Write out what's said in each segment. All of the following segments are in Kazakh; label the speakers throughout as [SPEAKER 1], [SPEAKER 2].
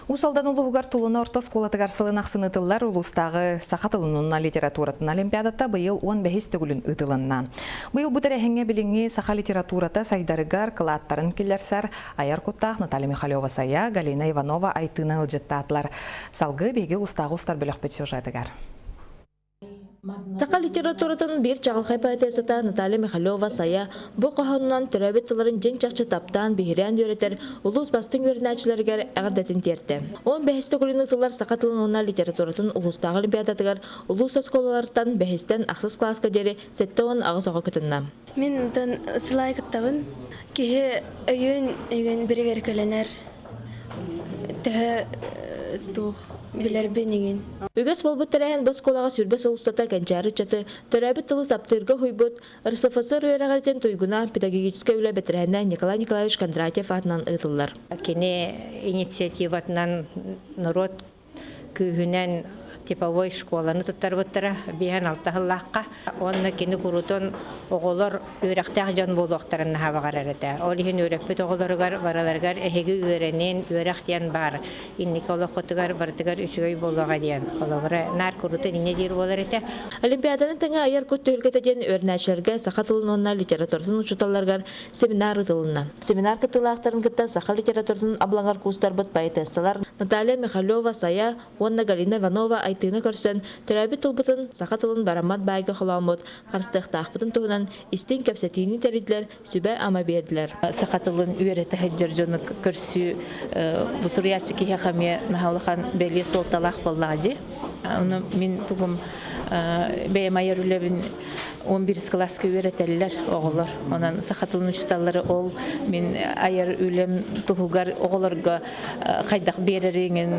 [SPEAKER 1] Усалдан улугар тулуна орта сколатыгар сылынақ сынытылар улустағы сақа тылынуна литературатын олимпиадата быйыл 15 төгілін ытылынна. Быйыл бұтар әхенге біліңе сақа литературата сайдарыгар кылаттарын келерсар аяр құттақ Наталья Михалева сая, Галина Иванова айтына ылжыттатлар. Салғы беге устағы устар бөліқ бет сюжетігар.
[SPEAKER 2] Сақа литературатын бір чағылқай поэтесата Наталья Михалева сая бұл қоғанынан түрәбеттілерін жен чақчы таптан бейірен өретер ұлыс бастың өрінәчілергер әғірдетін терді. 15 күлін ұтылар сақа тылын ona литературатын ұлыстағы олимпиадатығар ұлыс осколалардан бәхестен ақсыз класқа дері сәтті он ағыз оға күтінна.
[SPEAKER 3] Мен ұтын сылай күттағын кеге өйін бірі веркеленер тәі тұқ.
[SPEAKER 2] Үгес болбут тәрәһен бұл сколаға сүрбе солыстата кәнчәрі чаты, төрәбі тылы таптырға хойбут, РСФСР өйрәғаритен туйгуна педагогическа үлі бәтірәһінен Николай Николаевич Кондратьев атынан ұтылар.
[SPEAKER 4] Кене инициативатынан народ күйінен типовой школаны туттарбыттара биһан алтахыллаққа. Онна кені курутон оғолар үйрәқтәқ жан болуқтарына хабағар әрәді. Олихин үйрәкпет оғоларығар, бараларғар, әхеге үйрәнен үйрәқтен бар. Иннеке олық қотығар, бартығар үшігөй болуға дейін. Олығыра нар курутон ине жер болар әті.
[SPEAKER 2] Олимпиаданың тәңі аяр көт төлгеті ден өрнәчілерге сақа тылын онна литературсын ұшыталарғар семинар ұтылына. Семинар кытылақтарын кітті сақа литературсын аблаңар кустар бұт поэтессалар Наталья Михалева сая, онна Галина Иванова айтыны көрсен, түрәбі тұлбытын сақа тылын барамат бәйгі қыламыд, қарыстық тақпытын туғынан істен кәпсетейні тәрідлер, сүбә ама бейділер.
[SPEAKER 4] Сақа тылын үйереті хәджір жоны көрсі бұсыр яшчы кейе қаме нахаулыған бәлі солталақ боллағады. Оны мен тұғым бәйім айар үләбін 11 класска үйретелілер оғылар. Онан сақа тылын ұшыталары ол мен айар үләм тұғығар оғыларға қайдақ береріңін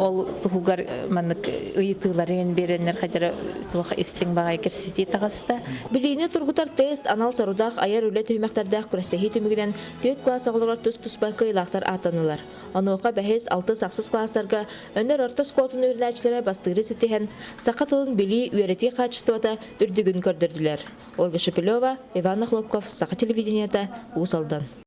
[SPEAKER 4] ол тугар маннык ыйтыларын береннер хатара туга истин багай кепсити тагыста.
[SPEAKER 2] Билине тургутар тест анал сорудак аяр үле төймәктәрдә күрәстәһи төмегенән 4 класс оглар тус бакый лахтар атанылар. Анука бәһес 6 саксыз классларга өнер орта скотын үрнәчләре бастыры ситен сака тылын били үйрәти качествода үрдүгүн көрдүрләр. Ольга Шепелева, Иван Хлопков, Сака телевидениеда Усалдан.